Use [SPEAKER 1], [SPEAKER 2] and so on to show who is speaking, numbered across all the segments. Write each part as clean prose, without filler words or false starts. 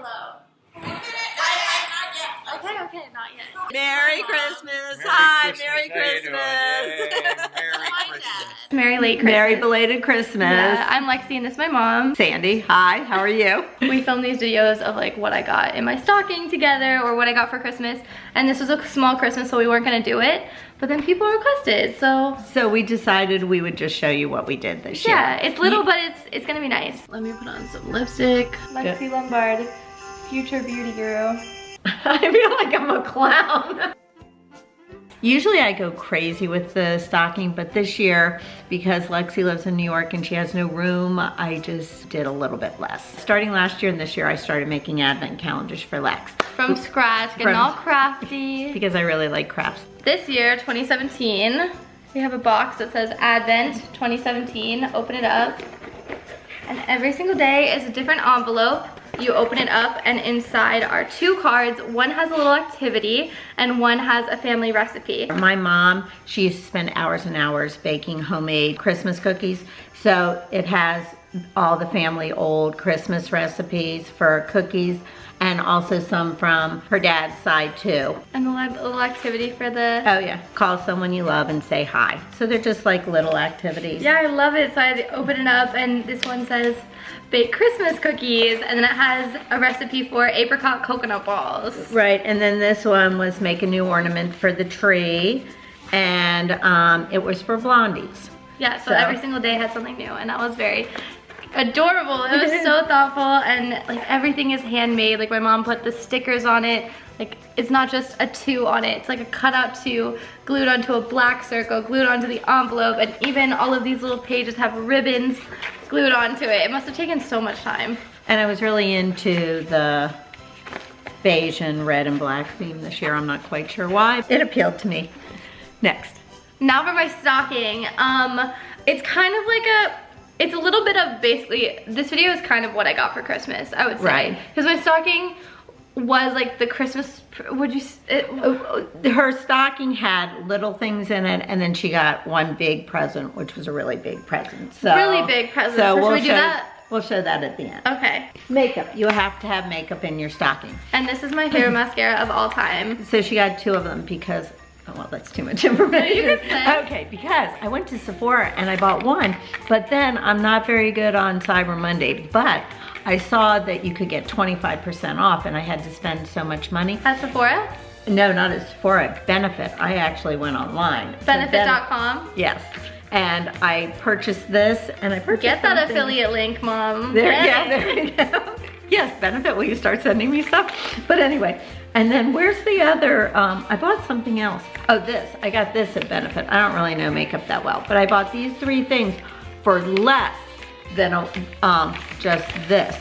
[SPEAKER 1] hello. Okay, not yet.
[SPEAKER 2] Merry Christmas. Hi, Merry Christmas.
[SPEAKER 3] Merry Christmas.
[SPEAKER 1] Merry late Christmas.
[SPEAKER 2] Merry belated Christmas.
[SPEAKER 1] Yeah, I'm Lexie and this is my mom.
[SPEAKER 2] Sandy, hi, how are you?
[SPEAKER 1] We film these videos of like what I got in my stocking together or what I got for Christmas. And this was a small Christmas, so we weren't gonna do it. But then people requested, so.
[SPEAKER 2] So we decided we would just show you what we did this year.
[SPEAKER 1] Yeah, it's little, but it's gonna be nice. Let me put on some lipstick. Lexie Lombard, future beauty guru.
[SPEAKER 2] I feel like I'm a clown. Usually I go crazy with the stocking, but this year, because Lexie lives in New York and she has no room, I just did a little bit less. Starting last year and this year, I started making advent calendars for Lex.
[SPEAKER 1] From scratch, getting all crafty.
[SPEAKER 2] Because I really like crafts.
[SPEAKER 1] This year, 2017, we have a box that says Advent 2017. Open it up. And every single day is a different envelope. You open it up and inside are 2 cards. One has a little activity and one has a family recipe.
[SPEAKER 2] My mom, she used to spend hours and hours baking homemade Christmas cookies. So it has all the family old Christmas recipes for cookies and also some from her dad's side too.
[SPEAKER 1] And a little activity for the...
[SPEAKER 2] Oh yeah, call someone you love and say hi. So they're just like little activities.
[SPEAKER 1] Yeah, I love it. So I open it up and this one says bake Christmas cookies and then it has a recipe for apricot coconut balls.
[SPEAKER 2] Right, and then this one was make a new ornament for the tree and it was for blondies.
[SPEAKER 1] Yeah, so every single day has something new and that was very adorable. It was so thoughtful and like everything is handmade. Like my mom put the stickers on it. Like it's not just a 2 on it. It's like a cutout 2 glued onto a black circle, glued onto the envelope, and even all of these little pages have ribbons glued onto it. It must have taken so much time.
[SPEAKER 2] And I was really into the beige and red and black theme this year. I'm not quite sure why. It appealed to me. Next.
[SPEAKER 1] Now for my stocking. It's kind of like it's a little bit of basically, this video is kind of what I got for Christmas, I would say.
[SPEAKER 2] Right.
[SPEAKER 1] Because my stocking was like the Christmas,
[SPEAKER 2] her stocking had little things in it and then she got one big present, which was a really big present. So,
[SPEAKER 1] really big present.
[SPEAKER 2] So
[SPEAKER 1] should we do that?
[SPEAKER 2] We'll show that at the end.
[SPEAKER 1] Okay.
[SPEAKER 2] Makeup, you have to have makeup in your stocking.
[SPEAKER 1] And this is my favorite mascara of all time.
[SPEAKER 2] So she got 2 of them because, oh well, that's too much information.
[SPEAKER 1] You can say.
[SPEAKER 2] Okay, because I went to Sephora and I bought one, but then I'm not very good on Cyber Monday, but I saw that you could get 25% off and I had to spend so much money.
[SPEAKER 1] At Sephora?
[SPEAKER 2] No, not at Sephora, Benefit. I actually went online.
[SPEAKER 1] Benefit.com?
[SPEAKER 2] Yes. And I purchased this and I purchased
[SPEAKER 1] Get that
[SPEAKER 2] something.
[SPEAKER 1] affiliate link, Mom.
[SPEAKER 2] There,
[SPEAKER 1] Yay.
[SPEAKER 2] yeah, there you go. Yes, Benefit, will you start sending me stuff? But anyway, and then where's the other, I bought something else. Oh, this, I got this at Benefit. I don't really know makeup that well, but I bought these 3 things for less than just this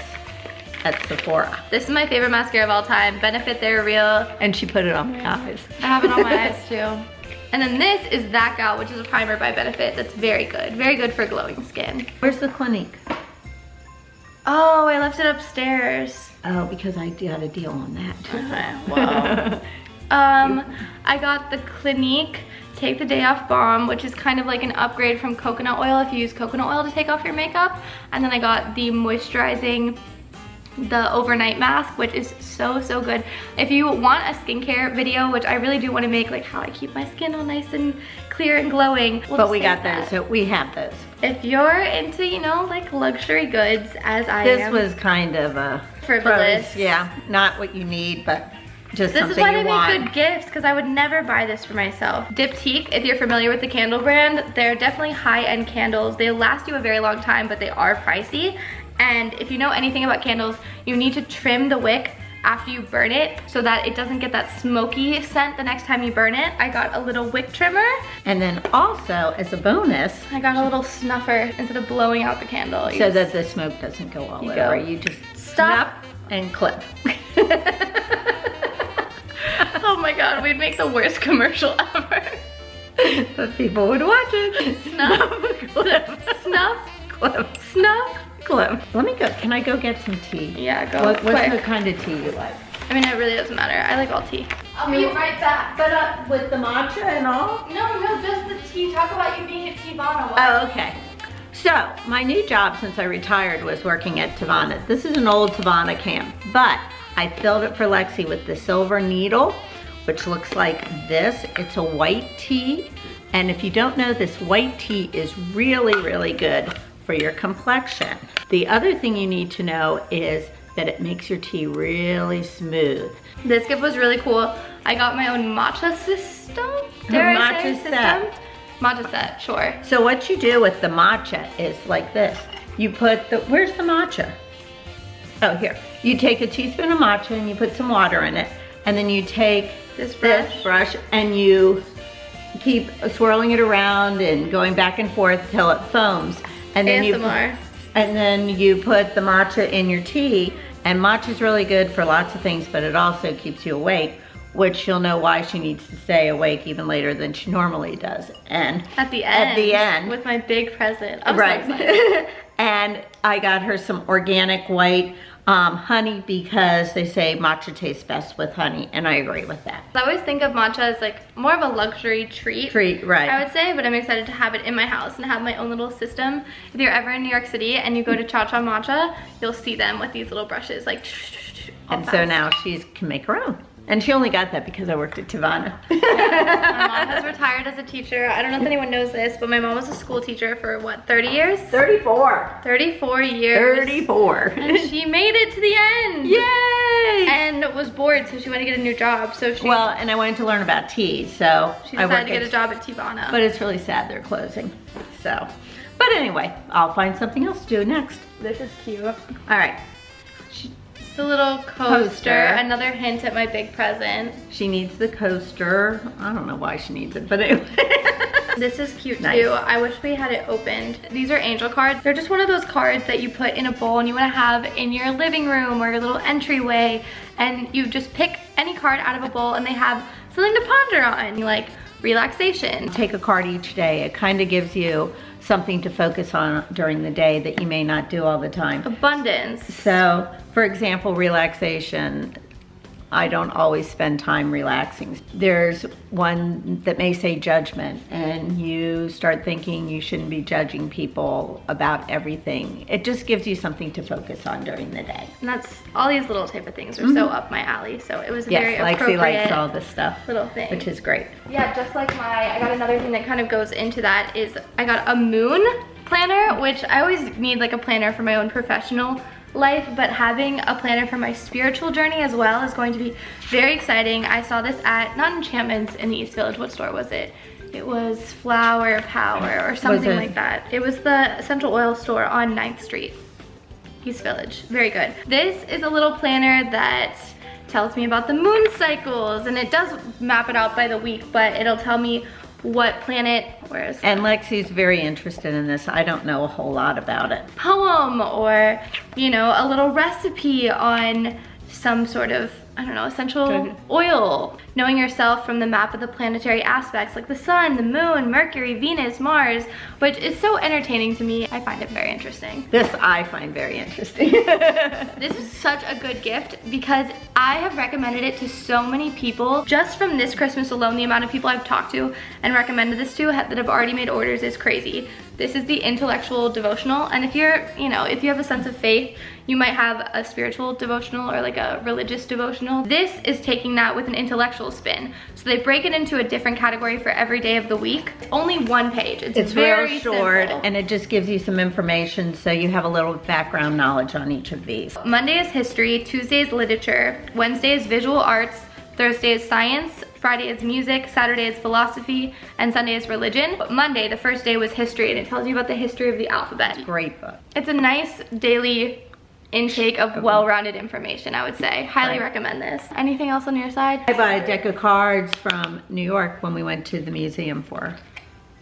[SPEAKER 2] at Sephora.
[SPEAKER 1] This is my favorite mascara of all time. Benefit, they're real.
[SPEAKER 2] And she put it on my eyes.
[SPEAKER 1] I have it on my eyes too. And then this is That Gal, which is a primer by Benefit that's very good. Very good for glowing skin.
[SPEAKER 2] Where's the Clinique?
[SPEAKER 1] Oh, I left it upstairs.
[SPEAKER 2] Oh, because I got a deal on that too.
[SPEAKER 1] Okay, wow. I got the Clinique Take the Day Off Balm, which is kind of like an upgrade from coconut oil if you use coconut oil to take off your makeup. And then I got the moisturizing, the overnight mask, which is so good. If you want a skincare video, which I really do want to make, like how I keep my skin all nice and clear and glowing.
[SPEAKER 2] But we got those, so we have those.
[SPEAKER 1] If you're into, you know, like luxury goods, as I am.
[SPEAKER 2] This was kind of a
[SPEAKER 1] frivolous.
[SPEAKER 2] Yeah, not what you need, but just
[SPEAKER 1] this
[SPEAKER 2] something
[SPEAKER 1] is why
[SPEAKER 2] you
[SPEAKER 1] they
[SPEAKER 2] want.
[SPEAKER 1] make good gifts, because I would never buy this for myself. Diptyque, if you're familiar with the candle brand, they're definitely high-end candles. They last you a very long time, but they are pricey. And if you know anything about candles, you need to trim the wick after you burn it so that it doesn't get that smoky scent the next time you burn it. I got a little wick trimmer.
[SPEAKER 2] And then also, as a bonus,
[SPEAKER 1] I got a little snuffer instead of blowing out the candle.
[SPEAKER 2] So that the smoke doesn't go all over. You just snap and clip.
[SPEAKER 1] Oh my god, we'd make the worst commercial ever.
[SPEAKER 2] But people would watch it.
[SPEAKER 1] Snuff,
[SPEAKER 2] clip.
[SPEAKER 1] Snuff,
[SPEAKER 2] clip.
[SPEAKER 1] snuff,
[SPEAKER 2] clip. Let me go, can I go get some tea?
[SPEAKER 1] Yeah, go
[SPEAKER 2] What's
[SPEAKER 1] quick.
[SPEAKER 2] the kind of tea you like?
[SPEAKER 1] I mean, it really doesn't matter. I like all tea. I'll be right back.
[SPEAKER 2] But with the matcha and all?
[SPEAKER 1] No, just the tea. Talk about you being a Tivana.
[SPEAKER 2] Oh, okay. So, my new job since I retired was working at Tavana. This is an old Tavana camp, but I filled it for Lexie with the silver needle, which looks like this. It's a white tea, and if you don't know, this white tea is really, really good for your complexion. The other thing you need to know is that it makes your tea really smooth.
[SPEAKER 1] This gift was really cool. I got my own matcha system. Matcha set, sure.
[SPEAKER 2] So what you do with the matcha is like this. You put the, where's the matcha? Oh, here. You take a teaspoon of matcha and you put some water in it. And then you take this brush and you keep swirling it around and going back and forth till it foams. And then you put the matcha in your tea. And matcha's really good for lots of things, but it also keeps you awake, which you'll know why she needs to stay awake even later than she normally does. And
[SPEAKER 1] at the end, with my big present. I'm
[SPEAKER 2] right.
[SPEAKER 1] So excited.
[SPEAKER 2] And I got her some organic white honey because they say matcha tastes best with honey, and I agree with that.
[SPEAKER 1] I always think of matcha as like more of a luxury treat,
[SPEAKER 2] right?
[SPEAKER 1] I would say, but I'm excited to have it in my house and have my own little system. If you're ever in New York City and you go to Cha Cha Matcha, you'll see them with these little brushes, like.
[SPEAKER 2] And so now she can make her own. And she only got that because I worked at Tavana.
[SPEAKER 1] Yeah. My mom has retired as a teacher. I don't know if anyone knows this, but my mom was a school teacher for what, 30 years?
[SPEAKER 2] 34.
[SPEAKER 1] 34 years.
[SPEAKER 2] 34.
[SPEAKER 1] And she made it to the end.
[SPEAKER 2] Yay!
[SPEAKER 1] And was bored, so she wanted to get a new job. So she.
[SPEAKER 2] Well, and I wanted to learn about tea, so
[SPEAKER 1] she decided to get a job at Tavana.
[SPEAKER 2] But it's really sad they're closing. So, but anyway, I'll find something else to do next.
[SPEAKER 1] This is cute.
[SPEAKER 2] All right.
[SPEAKER 1] It's a little coaster. Another hint at my big present.
[SPEAKER 2] She needs the coaster. I don't know why she needs it, but anyway.
[SPEAKER 1] This is cute too. I wish we had it opened. These are angel cards. They're just one of those cards that you put in a bowl and you want to have in your living room or your little entryway, and you just pick any card out of a bowl and they have something to ponder on, like relaxation.
[SPEAKER 2] Take a card each day. It kind of gives you something to focus on during the day that you may not do all the time.
[SPEAKER 1] Abundance.
[SPEAKER 2] So, for example, relaxation. I don't always spend time relaxing. There's one that may say judgment, and you start thinking you shouldn't be judging people about everything. It just gives you something to focus on during the day.
[SPEAKER 1] And that's, all these little type of things are so up my alley, so it was very
[SPEAKER 2] Lexie
[SPEAKER 1] appropriate.
[SPEAKER 2] likes all this stuff.
[SPEAKER 1] Little thing.
[SPEAKER 2] Which is great.
[SPEAKER 1] Yeah, just like I got another thing that kind of goes into that is I got a moon planner, which I always need like a planner for my own professional life, but having a planner for my spiritual journey as well is going to be very exciting. I saw this at, not Enchantments in the East Village, what store was it? It was Flower Power or something like that. It was the essential oil store on 9th Street, East Village. Very good. This is a little planner that tells me about the moon cycles, and it does map it out by the week, but it'll tell me what planet,
[SPEAKER 2] and Lexie's very interested in this. I don't know a whole lot about it.
[SPEAKER 1] Poem, or, you know, a little recipe on some sort of, I don't know, essential oil. Knowing yourself from the map of the planetary aspects, like the sun, the moon, Mercury, Venus, Mars, which is so entertaining to me. I find it very interesting.
[SPEAKER 2] This I find very interesting.
[SPEAKER 1] This is such a good gift because I have recommended it to so many people. Just from this Christmas alone, the amount of people I've talked to and recommended this to that have already made orders is crazy. This is the intellectual devotional, and if you're, you know, if you have a sense of faith, you might have a spiritual devotional or like a religious devotional. This is taking that with an intellectual spin. So they break it into a different category for every day of the week. It's only one page. It's very
[SPEAKER 2] real short,
[SPEAKER 1] simple.
[SPEAKER 2] And it just gives you some information so you have a little background knowledge on each of these.
[SPEAKER 1] Monday is history, Tuesday is literature, Wednesday is visual arts, Thursday is science, Friday is music, Saturday is philosophy, and Sunday is religion. But Monday, the first day, was history, and it tells you about the history of the alphabet.
[SPEAKER 2] Great book.
[SPEAKER 1] It's a nice daily intake of well-rounded information, I would say. Highly recommend this. Anything else on your side?
[SPEAKER 2] I bought a deck of cards from New York when we went to the museum for her.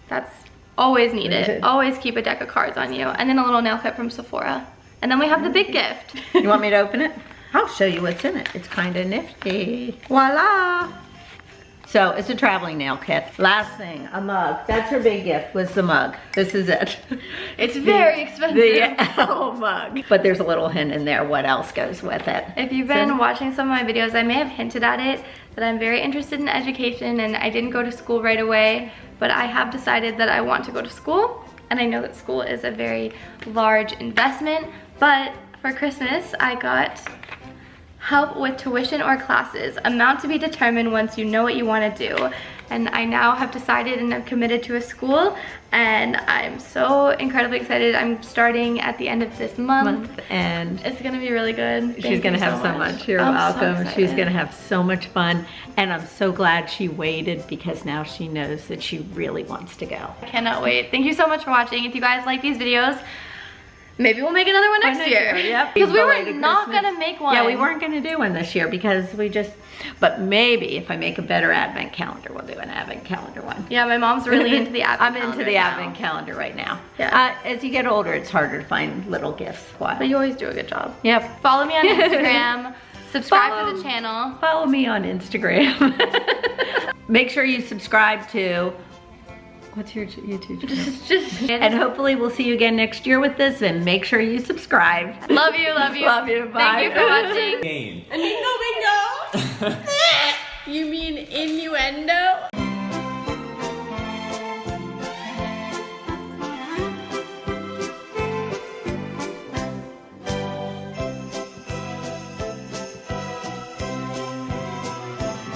[SPEAKER 1] That's always needed. Always keep a deck of cards on you. And then a little nail kit from Sephora. And then we have the big gift.
[SPEAKER 2] You want me to open it? I'll show you what's in it. It's kind of nifty. Voila! So it's a traveling nail kit. Last thing, a mug. That's her big gift, was the mug. This is it.
[SPEAKER 1] It's very expensive.
[SPEAKER 2] The L mug. But there's a little hint in there what else goes with it.
[SPEAKER 1] If you've been watching some of my videos, I may have hinted at it, that I'm very interested in education, and I didn't go to school right away, but I have decided that I want to go to school. and I know that school is a very large investment, but for Christmas, I got help with tuition or classes, amount to be determined once you know what you want to do. And I now have decided and I'm committed to a school, and I'm so incredibly excited. I'm starting at the end of this month and it's gonna be really good.
[SPEAKER 2] She's gonna have so much. You're welcome. She's gonna have so much fun, and I'm so glad she waited because now she knows that she really wants to go.
[SPEAKER 1] I cannot wait. Thank you so much for watching. If you guys like these videos, maybe we'll make another one next year.
[SPEAKER 2] Yep.
[SPEAKER 1] Because we were not gonna make one.
[SPEAKER 2] Yeah, we weren't gonna do one this year because we just, but maybe if I make a better advent calendar, we'll do an advent calendar one.
[SPEAKER 1] Yeah, my mom's really into the advent calendar.
[SPEAKER 2] I'm into the advent calendar right now.
[SPEAKER 1] Yeah.
[SPEAKER 2] As you get older, it's harder to find little gifts.
[SPEAKER 1] But you always do a good job.
[SPEAKER 2] Yep.
[SPEAKER 1] Follow me on Instagram. Subscribe to the channel.
[SPEAKER 2] Follow me on Instagram. Make sure you subscribe to, what's your YouTube channel? And hopefully we'll see you again next year with this, and make sure you subscribe.
[SPEAKER 1] Love you, love you.
[SPEAKER 2] Love you, bye.
[SPEAKER 1] Thank you for watching.
[SPEAKER 3] Game.
[SPEAKER 4] Bingo, bingo! You mean innuendo?